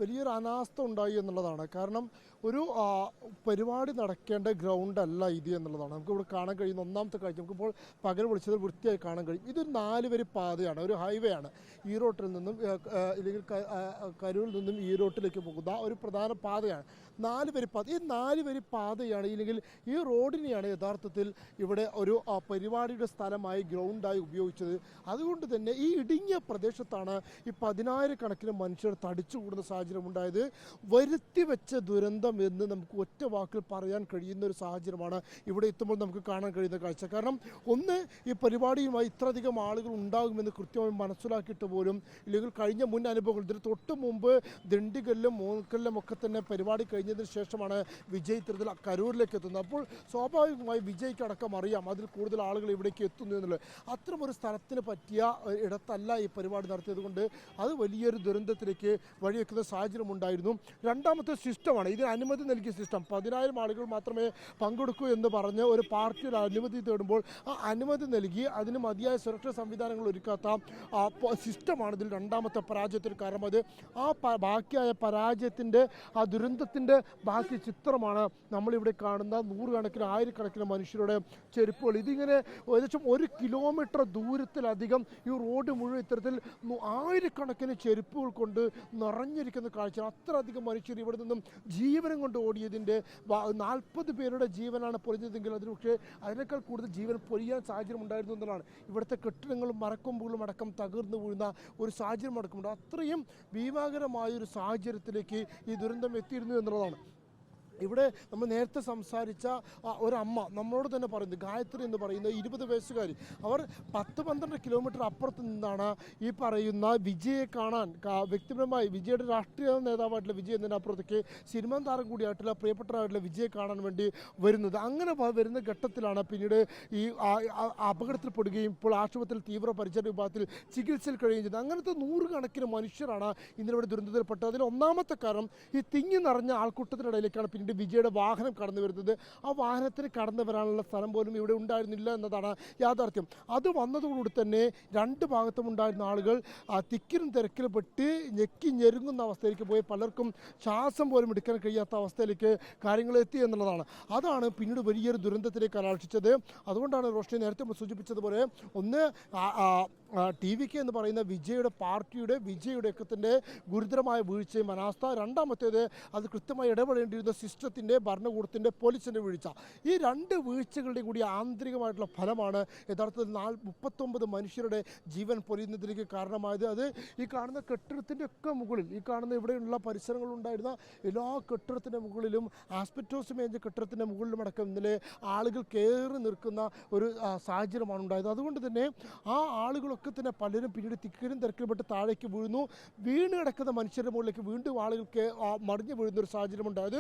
വലിയൊരു അനാസ്ഥ ഉണ്ടായി എന്നുള്ളതാണ്. കാരണം ഒരു പരിപാടി നടക്കേണ്ട ഗ്രൗണ്ട് അല്ല ഇത് എന്നുള്ളതാണ്. നമുക്കിവിടെ കാണാൻ കഴിയുന്ന ഒന്നാമത്തെ കാഴ്ച, നമുക്കിപ്പോൾ പകൽ വിളിച്ചത് വൃത്തിയായി കാണാൻ കഴിയും. ഇതൊരു 4 വരി പാതയാണ്, ഒരു ഹൈവേ ആണ്. ഈറോട്ടിൽ നിന്നും ഇല്ലെങ്കിൽ കരൂരിൽ നിന്നും ഈറോട്ടിലേക്ക് പോകുന്ന ഒരു പ്രധാന പാതയാണ് 4 വരി പാത. ഈ 4 വരി പാതയാണ്, ഇല്ലെങ്കിൽ ഈ റോഡിനെയാണ് യഥാർത്ഥത്തിൽ ഇവിടെ ഒരു പരിപാടിയുടെ സ്ഥലമായി ഗ്രൗണ്ടായി ഉപയോഗിച്ചത്. അതുകൊണ്ട് തന്നെ ഈ ഇടുങ്ങിയ പ്രദേശത്താണ് ഈ 10,000-കണക്കിന് മനുഷ്യർ തടിച്ചുകൂടുന്ന സാഹചര്യം ഉണ്ടായത്. വരുത്തി വെച്ച ദുരന്തം എന്ന് നമുക്ക് ഒറ്റ വാക്കിൽ പറയാൻ കഴിയുന്ന ഒരു സാഹചര്യമാണ് ഇവിടെ എത്തുമ്പോൾ നമുക്ക് കാണാൻ കഴിയുന്ന കാഴ്ച. കാരണം ഒന്ന്, ഈ പരിപാടിയുമായി ഇത്രയധികം ആളുകൾ ഉണ്ടാകുമെന്ന് കൃത്യമായി മനസ്സിലാക്കിയിട്ട് പോലും, ഇല്ലെങ്കിൽ കഴിഞ്ഞ മുൻ അനുഭവങ്ങൾ, ഇതിന് തൊട്ട് മുമ്പ് ദിണ്ടിഗല്ലും മൂക്കല്ലും ഒക്കെ തന്നെ പരിപാടി കഴിഞ്ഞതിന് ശേഷമാണ് വിജയ് ഇത്തരത്തിൽ കരൂരിലേക്ക് എത്തുന്നത്. അപ്പോൾ സ്വാഭാവികമായി വിജയ്ക്കടക്കം അറിയാം അതിൽ കൂടുതൽ ആളുകൾ ഇവിടേക്ക് എത്തുന്നു എന്നുള്ളത്. അത്തരം ഒരു സ്ഥലത്തിന് പറ്റിയ ഇടത്തല്ല ഈ പരിപാടി നടത്തിയത് കൊണ്ട് അത് വലിയൊരു ദുരന്തത്തിലേക്ക് വഴിവെക്കുന്ന സാഹചര്യം ഉണ്ടായിരുന്നു. രണ്ടാമത്തെ സിസ്റ്റമാണ്, ഇതിന് അനുമതി നൽകിയ സിസ്റ്റം. 10,000 ആളുകൾ മാത്രമേ പങ്കെടുക്കൂ എന്ന് പറഞ്ഞ് ഒരു പാർട്ടി ഒരു അനുമതി തേടുമ്പോൾ ആ അനുമതി നൽകി അതിന് മതിയായ സുരക്ഷാ സംവിധാനങ്ങൾ ഒരുക്കാത്ത സിസ്റ്റമാണ് ഇതിൽ രണ്ടാമത്തെ പരാജയത്തിന് കാരണം. അത് ബാക്കിയായ പരാജയത്തിൻ്റെ ആ ദുരന്തത്തിൻ്റെ ബാക്കി ചിത്രമാണ് നമ്മളിവിടെ കാണുന്ന നൂറുകണക്കിന് ആയിരക്കണക്കിന് മനുഷ്യരുടെ ചെരുപ്പുകൾ. ഇതിങ്ങനെ ഏകദേശം 1 കിലോമീറ്റർ ദൂരത്തിലധികം ഈ റോഡ് മുഴുവൻ ഇത്തരത്തിൽ ആയിരക്കണക്കിന് ചെരുപ്പുകൾ കൊണ്ട് നിറഞ്ഞിരിക്കുന്ന കാഴ്ച. അത്രയധികം മനുഷ്യർ ഇവിടെ നിന്നും ജീവനം കൊണ്ട് ഓടിയതിൻ്റെ 40 പേരുടെ ജീവനാണ് പൊലിഞ്ഞതെങ്കിൽ അതിന് പക്ഷേ അതിനേക്കാൾ കൂടുതൽ ജീവൻ പൊലിയാൻ സാഹചര്യം ഉണ്ടായിരുന്നു എന്നതാണ്. ഇവിടുത്തെ കെട്ടിടങ്ങളും മരക്കൊമ്പുകളും അടക്കം തകർന്നു വീഴുന്ന ഒരു സാഹചര്യം അടക്കമുണ്ട്. അത്രയും ഭീമാകരമായൊരു സാഹചര്യത്തിലേക്ക് ഈ ദുരന്തം എത്തിയിരുന്നു എന്നുള്ളതാണ്. ഇവിടെ നമ്മൾ നേരത്തെ സംസാരിച്ച ഒരമ്മ നമ്മളോട് തന്നെ പറയുന്നത്, ഗായത്രി എന്ന് പറയുന്ന 20 വയസ്സുകാരി, അവർ 10-12 കിലോമീറ്റർ അപ്പുറത്ത് നിന്നാണ് ഈ പറയുന്ന വിജയെ കാണാൻ, വ്യക്തിപരമായി വിജയുടെ രാഷ്ട്രീയ നേതാവായിട്ടുള്ള വിജയ് എന്നതിനപ്പുറത്തേക്ക് സിനിമാ താരം കൂടിയായിട്ടുള്ള പ്രിയപ്പെട്ടവരായിട്ടുള്ള വിജയെ കാണാൻ വേണ്ടി വരുന്നത്. അങ്ങനെ വരുന്ന ഘട്ടത്തിലാണ് പിന്നീട് ഈ അപകടത്തിൽപ്പെടുകയും ഇപ്പോൾ ആശുപത്രിയിൽ തീവ്ര പരിചരണ വിഭാഗത്തിൽ ചികിത്സയിൽ കഴിയുകയും ചെയ്തത്. അങ്ങനത്തെ 100 കണക്കിന് മനുഷ്യരാണ് ഇന്നിവിടെ ദുരന്തത്തിൽപ്പെട്ടത്. അതിൽ ഒന്നാമത്തെ കാരണം ഈ തിങ്ങി നിറഞ്ഞ ആൾക്കൂട്ടത്തിനിടയിലേക്കാണ് പിന്നീട് വിജയുടെ വാഹനം കടന്നു വരുന്നത്. ആ വാഹനത്തിന് കടന്നു വരാനുള്ള സ്ഥലം പോലും ഇവിടെ ഉണ്ടായിരുന്നില്ല എന്നതാണ് യാഥാർത്ഥ്യം. അത് വന്നതോടുകൂടി തന്നെ 2 ഭാഗത്തും ഉണ്ടായിരുന്ന ആളുകൾ തിക്കിനും തിരക്കിലും പെട്ട് ഞെക്കി ഞെരുങ്ങുന്ന അവസ്ഥയിലേക്ക് പോയി പലർക്കും ശ്വാസം പോലും എടുക്കാൻ കഴിയാത്ത അവസ്ഥയിലേക്ക് കാര്യങ്ങൾ എത്തി എന്നുള്ളതാണ്. അതാണ് പിന്നീട് വലിയൊരു ദുരന്തത്തിലേക്ക് കലാശിച്ചത്. അതുകൊണ്ടാണ് റോഷ്നി നേരത്തെ സൂചിപ്പിച്ചതുപോലെ, ഒന്ന് TVK എന്ന് പറയുന്ന വിജയുടെ പാർട്ടിയുടെ വിജയുടെ ഗുരുതരമായ വീഴ്ചയും അനാസ്ഥ, രണ്ടാമത്തേത് അത് കൃത്യമായി ഇടപെടേണ്ടിയിരുന്ന സിസ്റ്റത്തിൻ്റെ, ഭരണകൂടത്തിൻ്റെ, പോലീസിൻ്റെ വീഴ്ച. ഈ 2 വീഴ്ചകളുടെയും കൂടി ആന്തരികമായിട്ടുള്ള ഫലമാണ് യഥാർത്ഥത്തിൽ 39 മനുഷ്യരുടെ ജീവൻ പൊലിയുന്നതിലേക്ക് കാരണമായത്. അത് ഈ കാണുന്ന കെട്ടിടത്തിൻ്റെ ഒക്കെ മുകളിൽ, ഈ കാണുന്ന ഇവിടെയുള്ള പരിസരങ്ങളുണ്ടായിരുന്ന എല്ലാ കെട്ടിടത്തിൻ്റെ മുകളിലും, ആസ്പെറ്റോസ് മേഞ്ഞ കെട്ടിടത്തിൻ്റെ മുകളിലും അടക്കം ഇന്നലെ ആളുകൾ കയറി നിൽക്കുന്ന ഒരു സാഹചര്യമാണ് ഉണ്ടായത്. അതുകൊണ്ട് തന്നെ ആ ആളുകളൊക്കെ തന്നെ പലരും പിന്നീട് തിക്കിനും തിരക്കിൽപ്പെട്ട് താഴേക്ക് വീഴുന്നു. വീണ് കിടക്കുന്ന മനുഷ്യരുടെ മുകളിലേക്ക് വീണ്ടും ആളുകൾക്ക് മറിഞ്ഞു വീഴുന്ന ഒരു സാഹചര്യം ഉണ്ടായത്.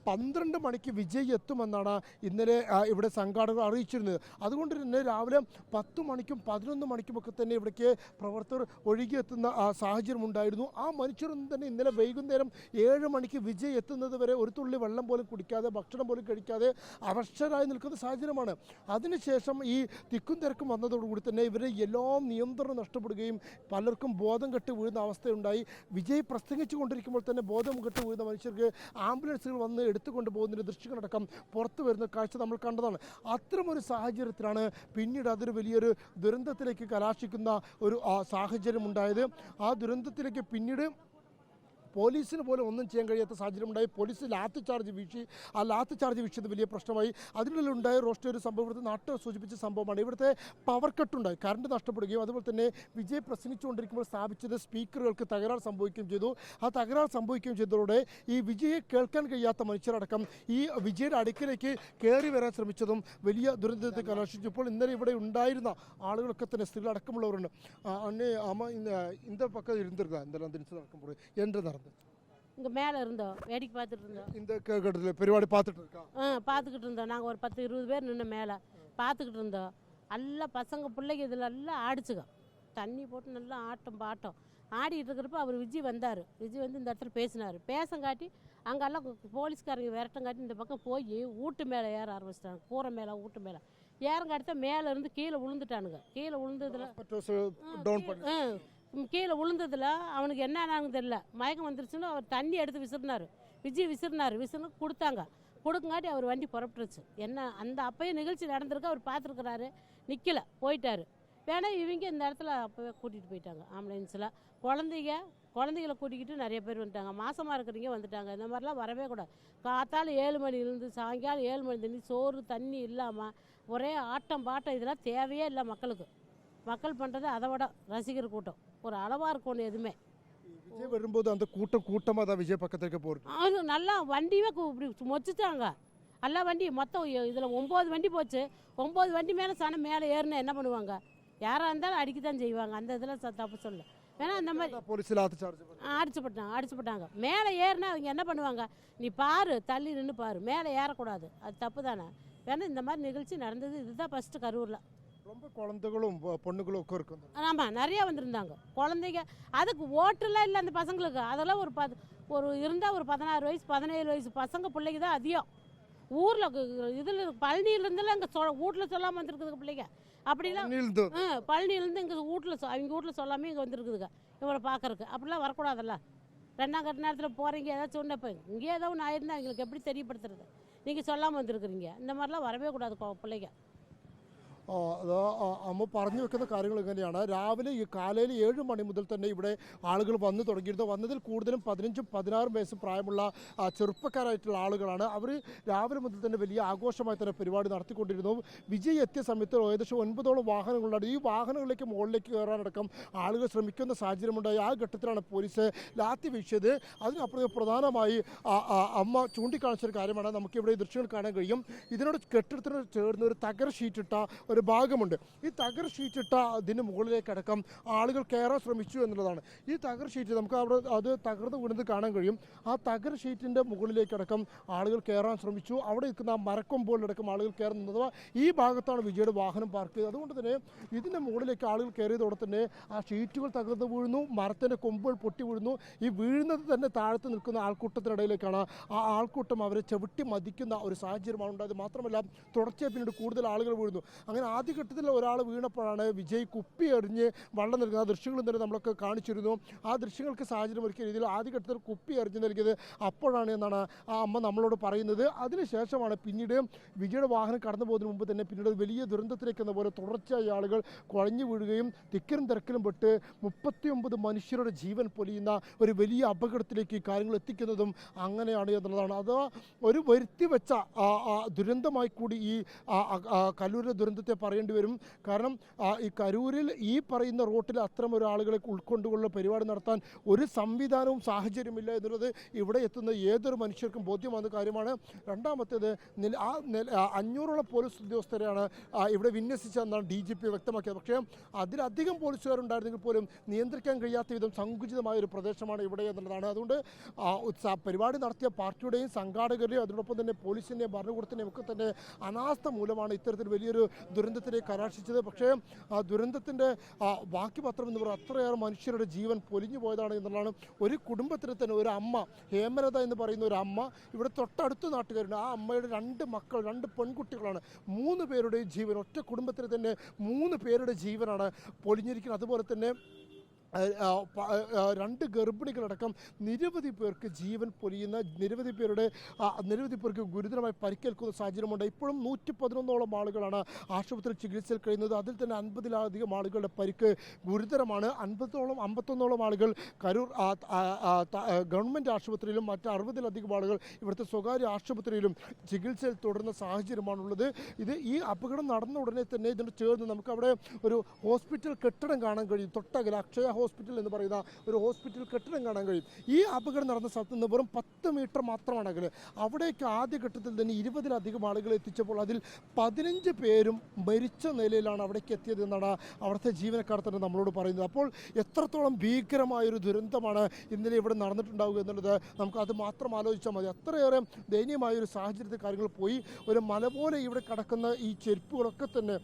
12 മണിക്ക് വിജയ് എത്തുമെന്നാണ് ഇന്നലെ ഇവിടെ സംഘാടകർ അറിയിച്ചിരുന്നത്. അതുകൊണ്ട് തന്നെ രാവിലെ 10 മണിക്കും 11 മണിക്കുമൊക്കെ തന്നെ ഇവിടേക്ക് പ്രവർത്തകർ ഒഴുകിയെത്തുന്ന സാഹചര്യം ഉണ്ടായിരുന്നു. ആ മനുഷ്യരൊന്നും തന്നെ ഇന്നലെ വൈകുന്നേരം 7 മണിക്ക് വിജയ് എത്തുന്നത് വരെ ഒരു തുള്ളി വെള്ളം പോലും കുടിക്കാതെ, ഭക്ഷണം പോലും കഴിക്കാതെ അവശരായി നിൽക്കുന്ന സാഹചര്യമാണ്. അതിനുശേഷം ഈ തിക്കും തിരക്കും വന്നതോടുകൂടി തന്നെ ഇവരെ എല്ലാം നിയന്ത്രണം നഷ്ടപ്പെടുകയും പലർക്കും ബോധം കെട്ട് വീഴുന്ന അവസ്ഥയുണ്ടായി. വിജയ് പ്രസംഗിച്ചു കൊണ്ടിരിക്കുമ്പോൾ തന്നെ ബോധം കെട്ട് വീഴുന്ന മനുഷ്യർക്ക് ആംബുലൻസുകൾ വന്ന് എടുത്തുകൊണ്ട് പോകുന്നതിൻ്റെ ദൃശ്യങ്ങളടക്കം പുറത്തു വരുന്ന കാഴ്ച നമ്മൾ കണ്ടതാണ്. അത്തരമൊരു സാഹചര്യത്തിലാണ് പിന്നീട് അതൊരു വലിയൊരു ദുരന്തത്തിലേക്ക് കലാശിക്കുന്ന ഒരു സാഹചര്യം ഉണ്ടായത്. ആ ദുരന്തത്തിലേക്ക് പിന്നീട് പോലീസിന് പോലും ഒന്നും ചെയ്യാൻ കഴിയാത്ത സാഹചര്യം ഉണ്ടായി. പോലീസ് ലാത്തി ചാർജ് വീശി, ആ ലാത്തി ചാർജ് വീശിയത് വലിയ പ്രശ്നമായി. അതിനുള്ളിലുണ്ടായ റോസ്റ്റ് ഒരു സംഭവം ഇവിടുത്തെ നാട്ടുകാർ സൂചിപ്പിച്ച സംഭവമാണ്. ഇവിടുത്തെ പവർ കട്ടുണ്ടായി, കറണ്ട് നഷ്ടപ്പെടുകയും അതുപോലെ തന്നെ വിജയ് പ്രസംഗിച്ചുകൊണ്ടിരിക്കുമ്പോൾ സ്ഥാപിച്ചത് സ്പീക്കറുകൾക്ക് തകരാർ സംഭവിക്കുകയും ചെയ്തു. ആ തകരാർ സംഭവിക്കുകയും ചെയ്തതോടെ ഈ വിജയെ കേൾക്കാൻ കഴിയാത്ത മനുഷ്യരടക്കം ഈ വിജയുടെ അടുക്കിലേക്ക് കയറി വരാൻ ശ്രമിച്ചതും വലിയ ദുരന്തത്തെ കലാശിച്ചു. ഇപ്പോൾ ഇന്നലെ ഇവിടെ ഉണ്ടായിരുന്ന ആളുകളൊക്കെ തന്നെ സ്ത്രീകളടക്കമുള്ളവരുണ്ട്. அண்ணே ஆமாம், இந்த பக்கம் இருந்திருக்கா இந்த தினசு நடக்கும்போது என்று நடந்து இங்கே மேலே இருந்தோம், வேடிக்கை பார்த்துட்டு இருந்தோம். இந்த கட்டத்தில் பெருவாடி பார்த்துட்டு இருக்கா? பார்த்துக்கிட்டு இருந்தோம். நாங்கள் ஒரு 10-20 பேர் நின்று மேலே பார்த்துக்கிட்டு இருந்தோம். எல்லாம் பசங்க பிள்ளைங்க இதில் எல்லாம் ஆடிச்சுங்க, தண்ணி போட்டு நல்லா ஆட்டம் பாட்டம் ஆடிட்டு இருக்கிறப்ப அவர் விஜய் வந்தார். விஜய் வந்து இந்த இடத்துல பேசினார். பேசங்காட்டி அங்கெல்லாம் போலீஸ்காரங்க விரட்டங்காட்டி இந்த பக்கம் போய் வீட்டு மேலே ஏற ஆரம்பிச்சிட்டாங்க. கூரை மேலே, வீட்டு மேலே ஏறங்காட்டி தான் மேலே இருந்து கீழே விழுந்துட்டானுங்க. கீழே விழுந்ததில் கீழே விழுந்ததில் அவனுக்கு என்னன்னு தெரியல, மயக்கம் வந்துருச்சுன்னு அவர் தண்ணி எடுத்து விசிறினார். விஜய் விசிறினு கொடுத்தாங்க. கொடுக்குங்காட்டி அவர் வண்டி புறப்பட்டுருச்சு. என்ன அந்த அப்போயே நிகழ்ச்சி நடந்திருக்கு, அவர் பார்த்துருக்குறாரு, நிற்கலை, போயிட்டார். வேணா இவங்க இந்த இடத்துல அப்போவே கூட்டிகிட்டு போயிட்டாங்க ஆம்புலன்ஸில். குழந்தைகளை கூட்டிக்கிட்டு நிறைய பேர் வந்துட்டாங்க. மாசமாக இருக்கிறவங்க வந்துட்டாங்க. இந்த மாதிரிலாம் வரவே கூடாது. காத்தால 7 மணிலேருந்து சாயங்காலம் 7 மணி தண்ணி, சோறு தண்ணி இல்லாமல் ஒரே ஆட்டம் பாட்டம், இதெல்லாம் தேவையே இல்லை மக்களுக்கு. மக்கள் பண்ணுறது அதை விட ரசிகர் கூட்டம் ஒரு அளவாக இருக்கணும் எதுவுமே. விஜய் வரும்போது அந்த கூட்டமாக தான் விஜய் பக்கத்துக்கு போகிறது. அது நல்லா வண்டியே இப்படி மொச்சிட்டாங்க. எல்லா வண்டி மொத்தம் இதில் 9 வண்டி போச்சு. 9 வண்டி மேலே சனம் மேலே ஏறுனா என்ன பண்ணுவாங்க? யாராக இருந்தாலும் அடிக்க தான் செய்வாங்க. அந்த இதில் தப்பு சொல்ல வேணா. அந்த மாதிரி போலீஸில் அடிச்சுப்பட்டாங்க. மேலே ஏறினா அவங்க என்ன பண்ணுவாங்க? நீ பாரு, தள்ளி நின்று பாரு, மேலே ஏறக்கூடாது. அது தப்பு தானே. வேணா இந்த மாதிரி நிகழ்ச்சி நடந்தது இதுதான் ஃபஸ்ட்டு கரூரில். ரொம்ப குழந்தைகளும் பொண்ணுகளும் இருக்கும். ஆமாம், நிறையா வந்திருந்தாங்க குழந்தைங்க. அதுக்கு ஓட்டெல்லாம் இல்லை அந்த பசங்களுக்கு. அதெல்லாம் ஒரு இருந்தால் ஒரு 16 வயசு 17 வயசு பசங்க பிள்ளைங்க தான் அதிகம். ஊரில் இதில் பழனியிலேருந்துலாம் இங்கே வீட்டில் சொல்லாமல் வந்துருக்குதுங்க பிள்ளைங்க. அப்படிலாம் பழனியிலேருந்து இங்கே அவங்க வீட்டில் சொல்லாமல் இங்கே வந்துருக்குதுங்க இவங்களை பார்க்கறக்கு. அப்படிலாம் வரக்கூடாதுல்ல. 2ஆம் கட்ட நேரத்தில் போகிறீங்க ஏதாச்சும் ஒன்று, இப்போ இங்கே ஏதோ ஒன்று ஆயிருந்தால் எங்களுக்கு எப்படி தெரியப்படுத்துறது? நீங்கள் சொல்லாமல் வந்துருக்குறீங்க. இந்த மாதிரிலாம் வரவே கூடாது பிள்ளைங்க. അമ്മ പറഞ്ഞു വെക്കുന്ന കാര്യങ്ങൾ എങ്ങനെയാണ്? രാവിലെ ഈ കാലയിൽ 7 മണി മുതൽ തന്നെ ഇവിടെ ആളുകൾ വന്നു തുടങ്ങിയിരുന്നു. വന്നതിൽ കൂടുതലും 15ഉം 16ഉം വയസ്സ് പ്രായമുള്ള ചെറുപ്പക്കാരായിട്ടുള്ള ആളുകളാണ്. അവർ രാവിലെ മുതൽ തന്നെ വലിയ ആഘോഷമായി തന്നെ പരിപാടി നടത്തിക്കൊണ്ടിരുന്നു. വിജയ് എത്തിയ സമയത്ത് ഏകദേശം 9ഓളം വാഹനങ്ങളുണ്ടായിരുന്നു. ഈ വാഹനങ്ങളിലേക്ക് മുകളിലേക്ക് കയറാനടക്കം ആളുകൾ ശ്രമിക്കുന്ന സാഹചര്യമുണ്ടായി. ആ ഘട്ടത്തിലാണ് പോലീസ് ലാത്തി വീശിയത്. അതിനപ്പുറം പ്രധാനമായി അമ്മ ചൂണ്ടിക്കാണിച്ചൊരു കാര്യമാണ് നമുക്കിവിടെ ഈ ദൃശ്യങ്ങൾ കാണാൻ കഴിയും. ഇതിനോട് കെട്ടിടത്തിന് ചേർന്ന് ഒരു തകര ഷീറ്റിട്ട ഒരു ഭാഗമുണ്ട്. ഈ തകർ ഷീറ്റിട്ട അതിന് മുകളിലേക്കടക്കം ആളുകൾ കയറാൻ ശ്രമിച്ചു എന്നുള്ളതാണ്. ഈ തകർ ഷീറ്റ് നമുക്ക് അവിടെ അത് തകർന്ന് വീണത് കാണാൻ കഴിയും. ആ തകർ ഷീറ്റിൻ്റെ മുകളിലേക്കടക്കം ആളുകൾ കയറാൻ ശ്രമിച്ചു. അവിടെ നിൽക്കുന്ന ആ മരക്കൊമ്പുകളിലടക്കം ആളുകൾ കയറുന്നത്. അഥവാ ഈ ഭാഗത്താണ് വിജയുടെ വാഹനം പാർക്ക് ചെയ്തത്. അതുകൊണ്ട് തന്നെ ഇതിൻ്റെ മുകളിലേക്ക് ആളുകൾ കയറിയതോടെ തന്നെ ആ ഷീറ്റുകൾ തകർന്ന് വീഴുന്നു, മരത്തിൻ്റെ കൊമ്പുകൾ പൊട്ടി വീഴുന്നു. ഈ വീഴുന്നത് തന്നെ താഴത്ത് നിൽക്കുന്ന ആൾക്കൂട്ടത്തിനിടയിലേക്കാണ്. ആ ആൾക്കൂട്ടം അവരെ ചവിട്ടി മതിക്കുന്ന ഒരു സാഹചര്യമാണ് ഉണ്ടായത്. മാത്രമല്ല തുടർച്ചയായി പിന്നീട് കൂടുതൽ ആളുകൾ വീഴുന്നു. അങ്ങനെ ആദ്യഘട്ടത്തിൽ ഒരാൾ വീണപ്പോഴാണ് വിജയ് കുപ്പി എറിഞ്ഞ് വെള്ളം നൽകുന്നത്. ആ ദൃശ്യങ്ങളും തന്നെ നമ്മളൊക്കെ കാണിച്ചിരുന്നു. ആ ദൃശ്യങ്ങൾക്ക് സാഹചര്യം ഒരുക്കിയ രീതിയിൽ ആദ്യഘട്ടത്തിൽ കുപ്പി എറിഞ്ഞ് നൽകിയത് അപ്പോഴാണ് എന്നാണ് ആ അമ്മ നമ്മളോട് പറയുന്നത്. അതിനുശേഷമാണ് പിന്നീട് വിജയുടെ വാഹനം കടന്നു പോകുന്നതിന് മുമ്പ് തന്നെ പിന്നീട് വലിയ ദുരന്തത്തിലേക്ക് എന്ന പോലെ തുടർച്ചയായി ആളുകൾ കുഴഞ്ഞു വീഴുകയും തിക്കിലും തിരക്കിലും പെട്ട് 39 മനുഷ്യരുടെ ജീവൻ പൊലിയുന്ന ഒരു വലിയ അപകടത്തിലേക്ക് ഈ കാര്യങ്ങൾ എത്തിക്കുന്നതും അങ്ങനെയാണ് എന്നുള്ളതാണ്. അത് ഒരു വരുത്തി വെച്ച ദുരന്തമായി കൂടി ഈ കല്ലൂരിലെ ദുരന്തത്തെ പറയേണ്ടി വരും. കാരണം ഈ കരൂരിൽ ഈ പറയുന്ന റോട്ടിൽ അത്തരം ഒരാളുകളെ ഉൾക്കൊണ്ടുള്ള പരിപാടി നടത്താൻ ഒരു സംവിധാനവും സാഹചര്യമില്ല എന്നുള്ളത് ഇവിടെ എത്തുന്ന ഏതൊരു മനുഷ്യർക്കും ബോധ്യമാകുന്ന കാര്യമാണ്. രണ്ടാമത്തേത് 500ഓളം പോലീസ് ഉദ്യോഗസ്ഥരെയാണ് ഇവിടെ വിന്യസിച്ചതെന്നാണ് DGP വ്യക്തമാക്കിയത്. പക്ഷേ അതിലധികം പോലീസുകാരുണ്ടായിരുന്നെങ്കിൽ പോലും നിയന്ത്രിക്കാൻ കഴിയാത്ത വിധം സങ്കുചിതമായ ഒരു പ്രദേശമാണ് ഇവിടെ എന്നുള്ളതാണ്. അതുകൊണ്ട് പരിപാടി നടത്തിയ പാർട്ടിയുടെയും സംഘാടകരുടെയും അതിനോടൊപ്പം തന്നെ പോലീസിൻ്റെയും ഭരണകൂടത്തിൻ്റെയും ഒക്കെ തന്നെ അനാസ്ഥ മൂലമാണ് ഇത്തരത്തിൽ വലിയൊരു ദുരന്തത്തിലേക്ക് കലാശിച്ചത്. പക്ഷേ ആ ദുരന്തത്തിൻ്റെ ബാക്കി പത്രം എന്ന് പറയുന്നത് അത്രയേറെ മനുഷ്യരുടെ ജീവൻ പൊലിഞ്ഞു പോയതാണ് എന്നുള്ളതാണ്. ഒരു കുടുംബത്തിൽ തന്നെ ഒരു അമ്മ, ഹേമലത എന്ന് പറയുന്ന ഒരു അമ്മ, ഇവിടെ തൊട്ടടുത്ത നാട്ടുകാരുണ്ട്. ആ അമ്മയുടെ 2 മക്കൾ, 2 പെൺകുട്ടികളാണ്. 3 പേരുടെയും ജീവൻ, ഒറ്റ കുടുംബത്തിൽ തന്നെ 3 പേരുടെ ജീവനാണ് പൊലിഞ്ഞിരിക്കുന്നത്. അതുപോലെ തന്നെ 2 ഗർഭിണികളടക്കം നിരവധി പേർക്ക് ജീവൻ പൊലിയുന്ന, നിരവധി പേർക്ക് ഗുരുതരമായി പരിക്കേൽക്കുന്ന സാഹചര്യമുണ്ട്. ഇപ്പോഴും 111ഓളം ആളുകളാണ് ആശുപത്രിയിൽ ചികിത്സയിൽ കഴിയുന്നത്. അതിൽ തന്നെ 50ലധികം ആളുകളുടെ പരിക്ക് ഗുരുതരമാണ്. 51ഓളം ആളുകൾ കരൂർ ഗവൺമെൻറ് ആശുപത്രിയിലും മറ്റ് 60ലധികം ആളുകൾ ഇവിടുത്തെ സ്വകാര്യ ആശുപത്രിയിലും ചികിത്സയിൽ തുടരുന്ന സാഹചര്യമാണുള്ളത്. ഈ അപകടം നടന്ന ഉടനെ തന്നെ ഇതിന് ചേർന്ന് നമുക്കവിടെ ഒരു ഹോസ്പിറ്റൽ കെട്ടിടം കാണാൻ കഴിയും. തൊട്ടകല അക്ഷയ ഹോസ്പിറ്റൽ എന്ന് പറയുന്ന ഒരു ഹോസ്പിറ്റൽ കെട്ടിടം കാണാൻ കഴിയും. ഈ അപകടം നടന്ന സ്ഥലത്ത് നിന്ന് വെറും 10 മീറ്റർ മാത്രമാണ് അകലെ. അവിടേക്ക് ആദ്യഘട്ടത്തിൽ തന്നെ 20ലധികം ആളുകൾ എത്തിച്ചപ്പോൾ അതിൽ 15 പേരും മരിച്ച നിലയിലാണ് അവിടേക്ക് എത്തിയത് എന്നാണ് അവിടുത്തെ ജീവനക്കാർ തന്നെ നമ്മളോട് പറയുന്നത്. അപ്പോൾ എത്രത്തോളം ഭീകരമായൊരു ദുരന്തമാണ് ഇന്നലെ ഇവിടെ നടന്നിട്ടുണ്ടാവുക എന്നുള്ളത് നമുക്ക് അത് മാത്രം ആലോചിച്ചാൽ മതി. അത്രയേറെ ദയനീയമായൊരു സാഹചര്യത്തിൽ കാര്യങ്ങൾ പോയി. ഒരു മല പോലെ ഇവിടെ കിടക്കുന്ന ഈ ചെരുപ്പുകളൊക്കെ തന്നെ,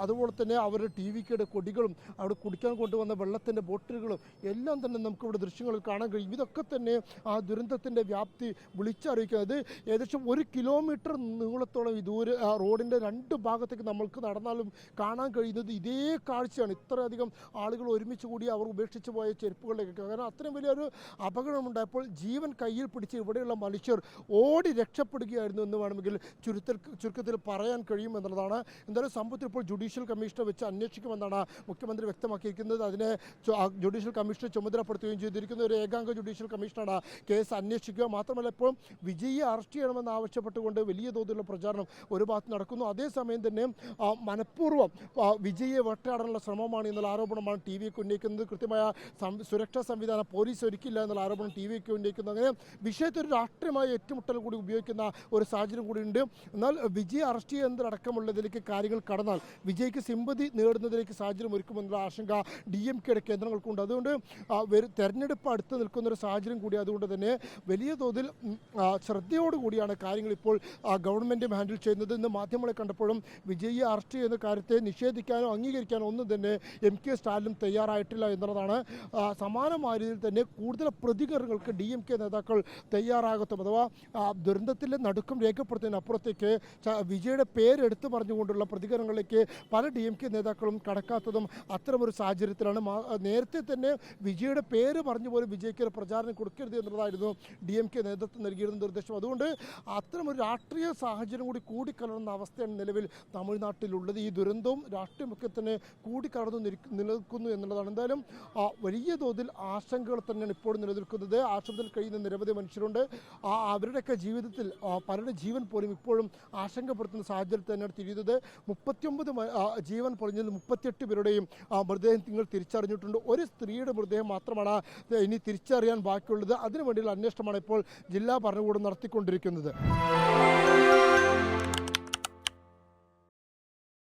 അതുപോലെ തന്നെ അവരുടെ TV-യുടെ കൊടികളും അവിടെ കുടിക്കാൻ കൊണ്ടുവന്ന വെള്ളത്തിൻ്റെ ബോട്ടിൽ ഹോട്ടലുകളും എല്ലാം തന്നെ നമുക്കിവിടെ ദൃശ്യങ്ങളിൽ കാണാൻ കഴിയും. ഇതൊക്കെ തന്നെ ആ ദുരന്തത്തിൻ്റെ വ്യാപ്തി വിളിച്ചറിയിക്കുന്നത്. ഏകദേശം 1 കിലോമീറ്റർ നീളത്തോളം ഈ റോഡിൻ്റെ 2 ഭാഗത്തേക്ക് നമ്മൾക്ക് നടന്നാലും കാണാൻ കഴിയുന്നത് ഇതേ കാഴ്ചയാണ്. ഇത്രയധികം ആളുകൾ ഒരുമിച്ച് കൂടി അവർ ഉപേക്ഷിച്ച് പോയ ചെരുപ്പുകളിലേക്ക്. കാരണം അത്രയും വലിയൊരു അപകടമുണ്ടായപ്പോൾ ജീവൻ കയ്യിൽ പിടിച്ച് ഇവിടെയുള്ള മനുഷ്യർ ഓടി രക്ഷപ്പെടുകയായിരുന്നു എന്ന് വേണമെങ്കിൽ ചുരുക്കത്തിൽ പറയാൻ കഴിയും എന്നുള്ളതാണ്. എന്തായാലും സംഭവത്തിൽ ഇപ്പോൾ ജുഡീഷ്യൽ കമ്മീഷനെ വെച്ച് അന്വേഷിക്കുമെന്നാണ് മുഖ്യമന്ത്രി വ്യക്തമാക്കിയിരിക്കുന്നത്. അതിനെ ജുഡീഷ്യൽ കമ്മീഷനെ ചുമതലപ്പെടുത്തുകയും ചെയ്തിരിക്കുന്ന ഒരു ഏകാംഗ ജുഡീഷ്യൽ കമ്മീഷനാണ് കേസ് അന്വേഷിക്കുക. മാത്രമല്ല ഇപ്പോൾ വിജയിയെ അറസ്റ്റ് ചെയ്യണമെന്ന് ആവശ്യപ്പെട്ടുകൊണ്ട് വലിയ തോതിലുള്ള പ്രചാരണം ഒരു ഭാഗത്ത് നടക്കുന്നു. അതേസമയം തന്നെ മനഃപൂർവ്വം വിജയിയെ വേട്ടയാടാനുള്ള ശ്രമമാണ് എന്നുള്ള ആരോപണമാണ് ടി വിക്ക് ഉന്നയിക്കുന്നത്. കൃത്യമായ സുരക്ഷാ സംവിധാനം പോലീസ് ഒരുക്കില്ല എന്നുള്ള ആരോപണം ടി വിക്ക് ഉന്നയിക്കുന്നു. അങ്ങനെ വിഷയത്തിൽ ഒരു രാഷ്ട്രീയമായ ഏറ്റുമുട്ടൽ കൂടി ഉപയോഗിക്കുന്ന ഒരു സാഹചര്യം കൂടി ഉണ്ട്. എന്നാൽ വിജയ് അറസ്റ്റ് ചെയ്യുന്നതടക്കമുള്ളതിലേക്ക് കാര്യങ്ങൾ കടന്നാൽ വിജയ്ക്ക് സിമ്പതി നേടുന്നതിലേക്ക് സാഹചര്യം ഒരുക്കുമെന്നുള്ള ആശങ്ക DMKയുടെ കേന്ദ്രങ്ങൾക്കുണ്ട്. അതുകൊണ്ട് തെരഞ്ഞെടുപ്പ് അടുത്ത് നിൽക്കുന്ന ഒരു സാഹചര്യം കൂടി. അതുകൊണ്ട് തന്നെ വലിയ തോതിൽ ശ്രദ്ധയോടുകൂടിയാണ് കാര്യങ്ങൾ ഇപ്പോൾ ഗവൺമെൻറ്റും ഹാൻഡിൽ ചെയ്യുന്നത്. ഇന്ന് മാധ്യമങ്ങളെ കണ്ടപ്പോഴും വിജയിയെ അറസ്റ്റ് ചെയ്യുന്ന കാര്യത്തെ നിഷേധിക്കാനോ അംഗീകരിക്കാനോ ഒന്നും തന്നെ MK സ്റ്റാലിനും തയ്യാറായിട്ടില്ല എന്നുള്ളതാണ്. സമാനമായ രീതിയിൽ തന്നെ കൂടുതൽ പ്രതികരണങ്ങൾക്ക് DMK നേതാക്കൾ തയ്യാറാകത്തും. അഥവാ ദുരന്തത്തിലെ നടുക്കം രേഖപ്പെടുത്തുന്നതിനപ്പുറത്തേക്ക് വിജയുടെ പേരെടുത്ത് പറഞ്ഞുകൊണ്ടുള്ള പ്രതികരണങ്ങളിലേക്ക് പല DMK നേതാക്കളും കടക്കാത്തതും അത്തരമൊരു സാഹചര്യത്തിലാണ്. നേരത്തെ തന്നെ വിജയുടെ പേര് പറഞ്ഞു പോലും വിജയ്ക്ക് പ്രചാരണം കൊടുക്കരുത് എന്നുള്ളതായിരുന്നു DMK നേതൃത്വം നൽകിയിരുന്ന നിർദ്ദേശം. അതുകൊണ്ട് അത്തരമൊരു രാഷ്ട്രീയ സാഹചര്യം കൂടി കൂടിക്കലർന്ന അവസ്ഥയാണ് നിലവിൽ തമിഴ്നാട്ടിലുള്ളത്. ഈ ദുരന്തവും രാഷ്ട്രീയമൊക്കെ തന്നെ കൂടിക്കലർന്നു നിലനിൽക്കുന്നു എന്നുള്ളതാണ്. എന്തായാലും വലിയ തോതിൽ ആശങ്കകൾ തന്നെയാണ് ഇപ്പോൾ നിലനിൽക്കുന്നത്. ആശങ്കയിൽ കഴിയുന്ന നിരവധി മനുഷ്യരുണ്ട്. അവരുടെയൊക്കെ ജീവിതത്തിൽ പലരുടെ ജീവൻ പോലും ഇപ്പോഴും ആശങ്കപ്പെടുത്തുന്ന സാഹചര്യത്തിൽ തന്നെയാണ് തിരിയുന്നത്. 39 ജീവൻ പൊളിഞ്ഞതിൽ 38 പേരുടെയും മൃതദേഹം നിങ്ങൾ തിരിച്ചറിഞ്ഞിട്ടുണ്ട്. ഒരു സ്ത്രീയുടെ മൃതദേഹം മാത്രമാണ് ഇനി തിരിച്ചറിയാൻ ബാക്കിയുള്ളത്. അതിനുവേണ്ടിയുള്ള അന്വേഷണമാണ് ഇപ്പോൾ ജില്ലാ ഭരണകൂടം നടത്തിക്കൊണ്ടിരിക്കുന്നത്.